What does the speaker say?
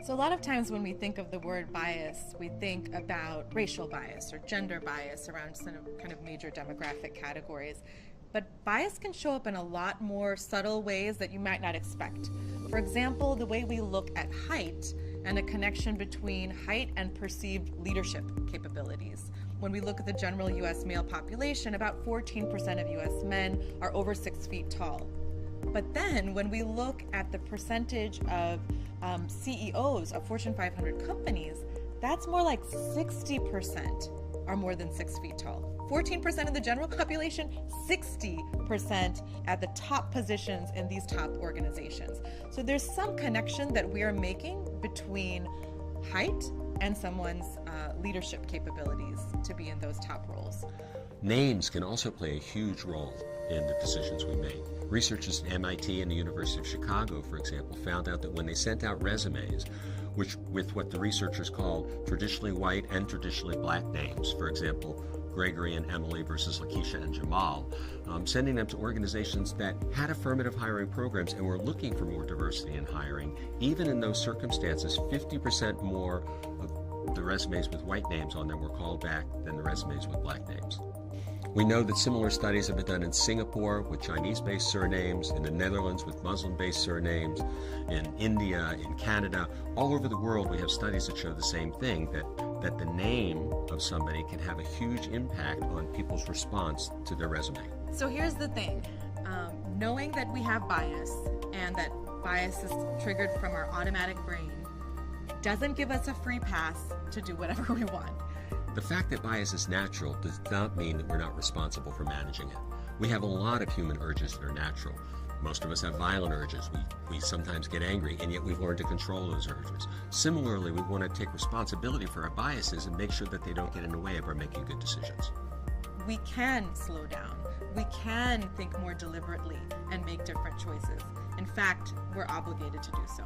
So a lot of times when we think of the word bias, we think about racial bias or gender bias around some kind of major demographic categories. But bias can show up in a lot more subtle ways that you might not expect. For example, the way we look at height and a connection between height and perceived leadership capabilities. When we look at the general US male population, about 14% of US men are over 6 feet tall. But then when we look at the percentage of CEOs of Fortune 500 companies, that's more like 60% are more than 6 feet tall. 14% of the general population, 60% at the top positions in these top organizations. So there's some connection that we are making between height and someone's leadership capabilities to be in those top roles. Names can also play a huge role in the decisions we make. Researchers at MIT and the University of Chicago, for example, found out that when they sent out resumes, which with what the researchers call traditionally white and traditionally black names, for example, Gregory and Emily versus Lakeisha and Jamal, sending them to organizations that had affirmative hiring programs and were looking for more diversity in hiring, even in those circumstances, 50% more of the resumes with white names on them were called back than the resumes with black names. We know that similar studies have been done in Singapore with Chinese-based surnames, in the Netherlands with Muslim-based surnames, in India, in Canada. All over the world we have studies that show the same thing, that the name of somebody can have a huge impact on people's response to their resume. So here's the thing. Knowing that we have bias and that bias is triggered from our automatic brain doesn't give us a free pass to do whatever we want. The fact that bias is natural does not mean that we're not responsible for managing it. We have a lot of human urges that are natural. Most of us have violent urges. We sometimes get angry, and yet we've learned to control those urges. Similarly, we want to take responsibility for our biases and make sure that they don't get in the way of our making good decisions. We can slow down. We can think more deliberately and make different choices. In fact, we're obligated to do so.